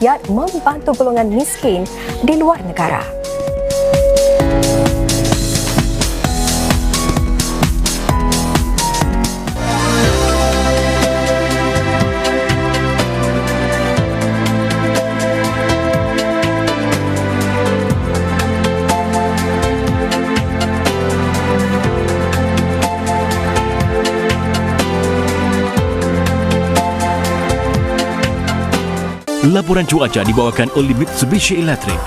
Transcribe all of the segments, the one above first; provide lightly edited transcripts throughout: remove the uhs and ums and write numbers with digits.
membantu golongan miskin di luar negara. Laporan cuaca dibawakan oleh Mitsubishi Electric.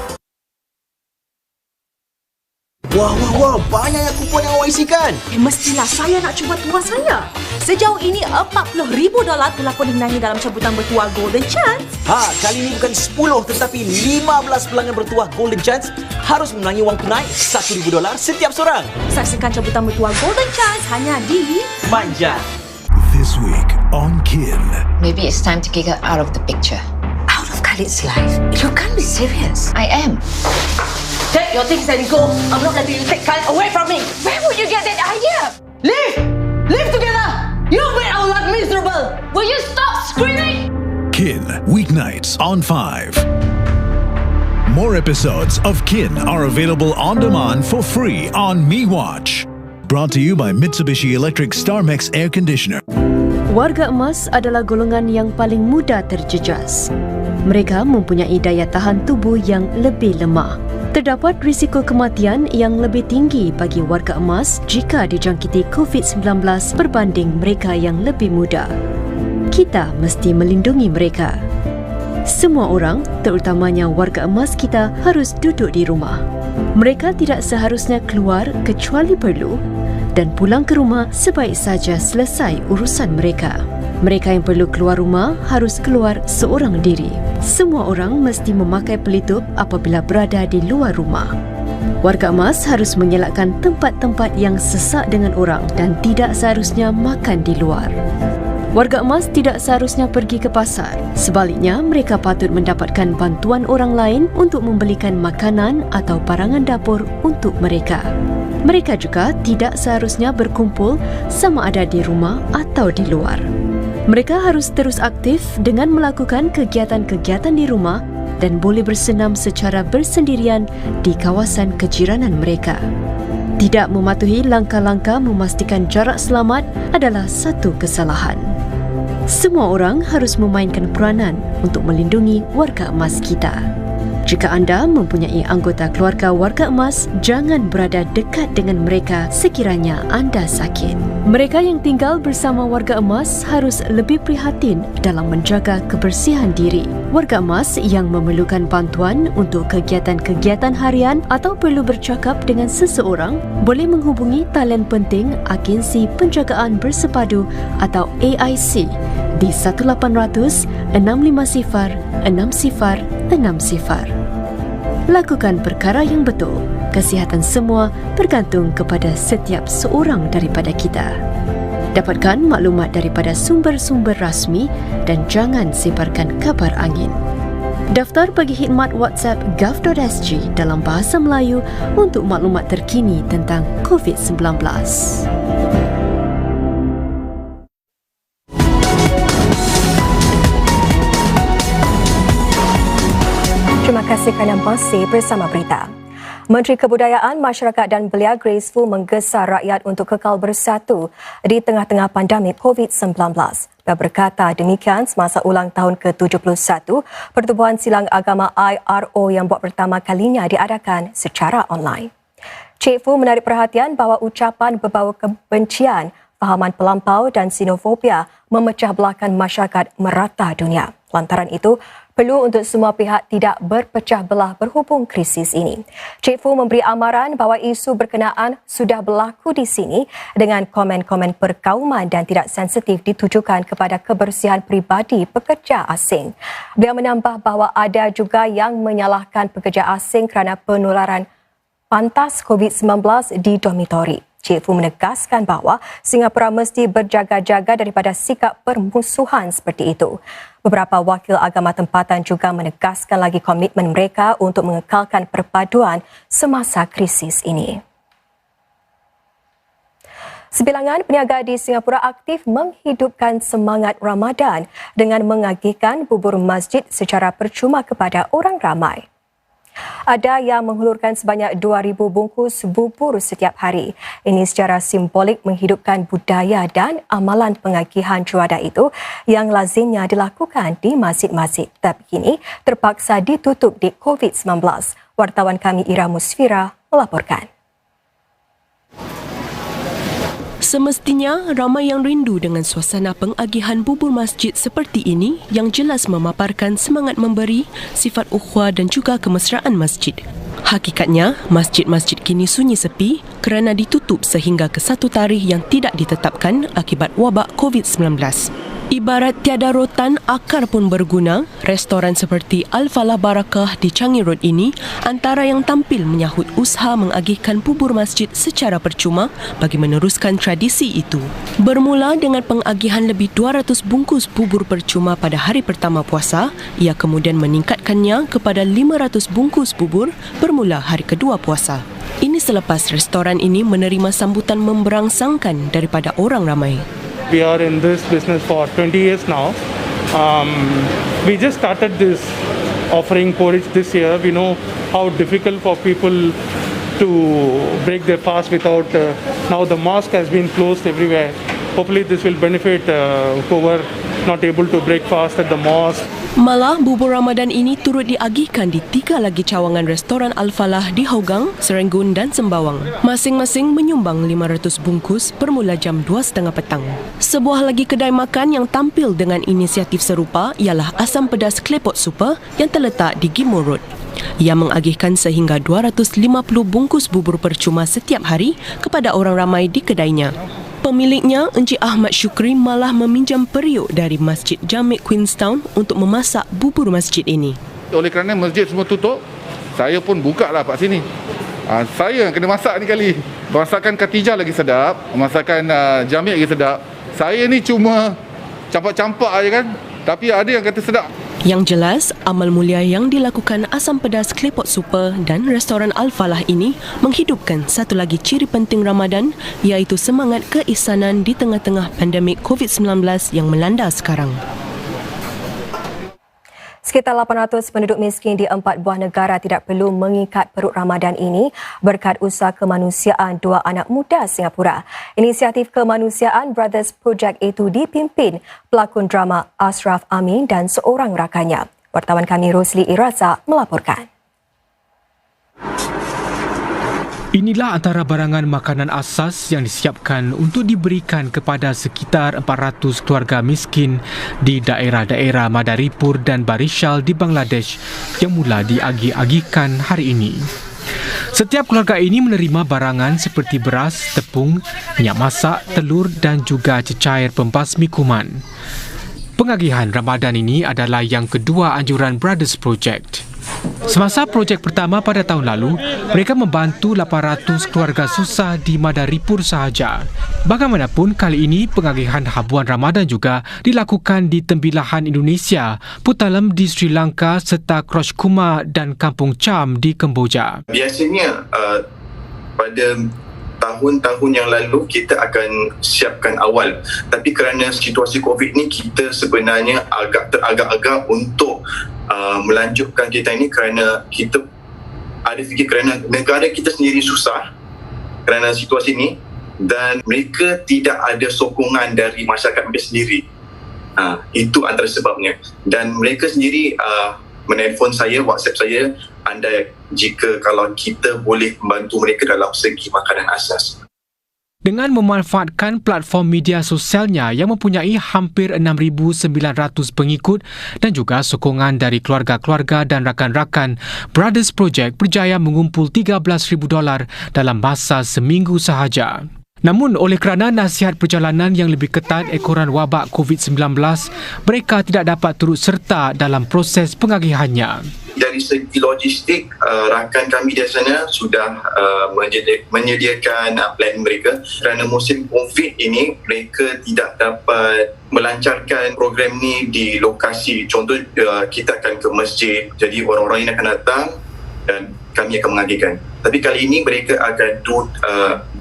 Wah, banyaknya kupon yang awak isikan. Mestilah saya nak cuba tuas saya. Sejauh ini $40,000 telah pun dimenangi dalam cabutan bertuah Golden Chance. Kali ini bukan 10 tetapi 15 pelanggan bertuah Golden Chance harus memenangi wang tunai $1,000 setiap seorang. Saksikan cabutan bertuah Golden Chance hanya di Manja. This week on Kin. Maybe it's time to kick her out of the picture. Out of Khalid's life. You can't be serious. I am. Take your things and go. I'm not letting you take Khalid away from me. Where would you get that idea? Live! Live together! You made our life miserable! Will you stop screaming? Kin, weeknights on 5. More episodes of Kin are available on demand for free on MeWatch. Brought to you by Mitsubishi Electric StarMax Air Conditioner. Warga emas adalah golongan yang paling mudah terjejas. Mereka mempunyai daya tahan tubuh yang lebih lemah. Terdapat risiko kematian yang lebih tinggi bagi warga emas jika dijangkiti COVID-19 berbanding mereka yang lebih muda. Kita mesti melindungi mereka. Semua orang, terutamanya warga emas kita, harus duduk di rumah. Mereka tidak seharusnya keluar kecuali perlu dan pulang ke rumah sebaik saja selesai urusan mereka. Mereka yang perlu keluar rumah harus keluar seorang diri. Semua orang mesti memakai pelitup apabila berada di luar rumah. Warga emas harus mengelakkan tempat-tempat yang sesak dengan orang dan tidak seharusnya makan di luar. Warga emas tidak seharusnya pergi ke pasar. Sebaliknya, mereka patut mendapatkan bantuan orang lain untuk membelikan makanan atau barangan dapur untuk mereka. Mereka juga tidak seharusnya berkumpul sama ada di rumah atau di luar. Mereka harus terus aktif dengan melakukan kegiatan-kegiatan di rumah dan boleh bersenam secara bersendirian di kawasan kejiranan mereka. Tidak mematuhi langkah-langkah memastikan jarak selamat adalah satu kesalahan. Semua orang harus memainkan peranan untuk melindungi warga emas kita. Jika anda mempunyai anggota keluarga warga emas, jangan berada dekat dengan mereka sekiranya anda sakit. Mereka yang tinggal bersama warga emas harus lebih prihatin dalam menjaga kebersihan diri. Warga emas yang memerlukan bantuan untuk kegiatan-kegiatan harian atau perlu bercakap dengan seseorang boleh menghubungi talian penting Agensi Penjagaan Bersepadu atau AIC di 1-800-650-6060. Lakukan perkara yang betul. Kesihatan semua bergantung kepada setiap seorang daripada kita. Dapatkan maklumat daripada sumber-sumber rasmi dan jangan sebarkan kabar angin. Daftar bagi khidmat WhatsApp gov.sg dalam bahasa Melayu untuk maklumat terkini tentang COVID-19. Terima kasih kerana masih bersama berita. Menteri Kebudayaan, Masyarakat dan Belia Grace Fu menggesa rakyat untuk kekal bersatu di tengah-tengah pandemik COVID-19. Beliau berkata demikian semasa ulang tahun ke-71 Pertubuhan Silang Agama IRO yang buat pertama kalinya diadakan secara online. Cik Fu menarik perhatian bahawa ucapan berbau kebencian, fahaman pelampau dan sinofobia memecah belahkan masyarakat merata dunia. Lantaran itu, perlu untuk semua pihak tidak berpecah belah berhubung krisis ini. Cik Fu memberi amaran bahawa isu berkenaan sudah berlaku di sini dengan komen-komen perkauman dan tidak sensitif ditujukan kepada kebersihan peribadi pekerja asing. Beliau menambah bahawa ada juga yang menyalahkan pekerja asing kerana penularan pantas COVID-19 di dormitori. Cik Fu menegaskan bahawa Singapura mesti berjaga-jaga daripada sikap permusuhan seperti itu. Beberapa wakil agama tempatan juga menegaskan lagi komitmen mereka untuk mengekalkan perpaduan semasa krisis ini. Sebilangan peniaga di Singapura aktif menghidupkan semangat Ramadan dengan mengagihkan bubur masjid secara percuma kepada orang ramai. Ada yang menghulurkan sebanyak 2,000 bungkus bubur setiap hari. Ini secara simbolik menghidupkan budaya dan amalan pengagihan juada itu yang lazimnya dilakukan di masjid-masjid. Tapi kini terpaksa ditutup di COVID-19. Wartawan kami Ira Musfira melaporkan. Semestinya, ramai yang rindu dengan suasana pengagihan bubur masjid seperti ini yang jelas memaparkan semangat memberi, sifat ukhuwah dan juga kemesraan masjid. Hakikatnya, masjid-masjid kini sunyi sepi kerana ditutup sehingga ke satu tarikh yang tidak ditetapkan akibat wabak COVID-19. Ibarat tiada rotan, akar pun berguna, restoran seperti Al-Falah Barakah di Changi Road ini antara yang tampil menyahut usaha mengagihkan bubur masjid secara percuma bagi meneruskan tradisi itu. Bermula dengan pengagihan lebih 200 bungkus bubur percuma pada hari pertama puasa, ia kemudian meningkatkannya kepada 500 bungkus bubur bermula hari kedua puasa. Ini selepas restoran ini menerima sambutan memberangsangkan daripada orang ramai. We are in this business for 20 years now. We just started this offering porridge this year. We know how difficult for people to break their fast without. Now the mosque has been closed everywhere. Hopefully this will benefit whoever not able to break fast at the mosque. Malah, bubur Ramadan ini turut diagihkan di 3 lagi cawangan restoran Al-Falah di Hougang, Serangoon dan Sembawang. Masing-masing menyumbang 500 bungkus bermula jam 2.30 petang. Sebuah lagi kedai makan yang tampil dengan inisiatif serupa ialah Asam Pedas Klepot Super yang terletak di Ghim Moh Road. Ia mengagihkan sehingga 250 bungkus bubur percuma setiap hari kepada orang ramai di kedainya. Pemiliknya, Encik Ahmad Syukri malah meminjam periuk dari Masjid Jami' Queenstown untuk memasak bubur masjid ini. Oleh kerana masjid semua tutup, saya pun buka lah kat sini. Saya yang kena masak ni kali. Masakan Khatijah lagi sedap, masakan Jami' lagi sedap. Saya ni cuma campak-campak aja kan, tapi ada yang kata sedap. Yang jelas, amal mulia yang dilakukan Asam Pedas Klepot Super dan restoran Al-Falah ini menghidupkan satu lagi ciri penting Ramadan, iaitu semangat keihsanan di tengah-tengah pandemik COVID-19 yang melanda sekarang. Sekitar 800 penduduk miskin di 4 buah negara tidak perlu mengikat perut Ramadan ini berkat usaha kemanusiaan 2 anak muda Singapura. Inisiatif kemanusiaan Brothers Project itu dipimpin pelakon drama Ashraf Amin dan seorang rakannya. Wartawan kami Rosli Iraza melaporkan. Inilah antara barangan makanan asas yang disiapkan untuk diberikan kepada sekitar 400 keluarga miskin di daerah-daerah Madaripur dan Barishal di Bangladesh yang mula diagih-agihkan hari ini. Setiap keluarga ini menerima barangan seperti beras, tepung, minyak masak, telur dan juga cecair pembasmi kuman. Pengagihan Ramadan ini adalah yang kedua anjuran Brothers Project. Semasa projek pertama pada tahun lalu, mereka membantu 800 keluarga susah di Madaripur sahaja. Bagaimanapun, kali ini pengagihan habuan Ramadan juga dilakukan di tembilahan Indonesia, Puttalam di Sri Lanka serta Krosh Kuma dan Kampung Cham di Kemboja. Biasanya pada tahun-tahun yang lalu kita akan siapkan awal, tapi kerana situasi COVID ni kita sebenarnya agak teragak-agak untuk melanjutkan kita ini kerana kita ada fikir kerana negara kita sendiri susah kerana situasi ini dan mereka tidak ada sokongan dari masyarakat mereka sendiri. Itu antara sebabnya, dan mereka sendiri menelpon saya, WhatsApp saya, andai jika kalau kita boleh membantu mereka dalam segi makanan asas. Dengan memanfaatkan platform media sosialnya yang mempunyai hampir 6,900 pengikut dan juga sokongan dari keluarga-keluarga dan rakan-rakan, Brothers Project berjaya mengumpul $13,000 dalam masa seminggu sahaja. Namun oleh kerana nasihat perjalanan yang lebih ketat ekoran wabak COVID-19, mereka tidak dapat turut serta dalam proses pengagihannya. Dari segi logistik, rakan kami di sana sudah menyediakan plan mereka. Kerana musim COVID ini, mereka tidak dapat melancarkan program ni di lokasi. Contoh, kita akan ke masjid, jadi orang-orang ini akan datang dan kami akan mengagihkan. Tapi kali ini mereka akan do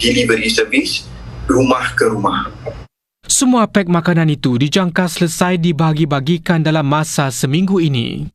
delivery service rumah ke rumah. Semua pek makanan itu dijangka selesai dibahagi-bagikan dalam masa seminggu ini.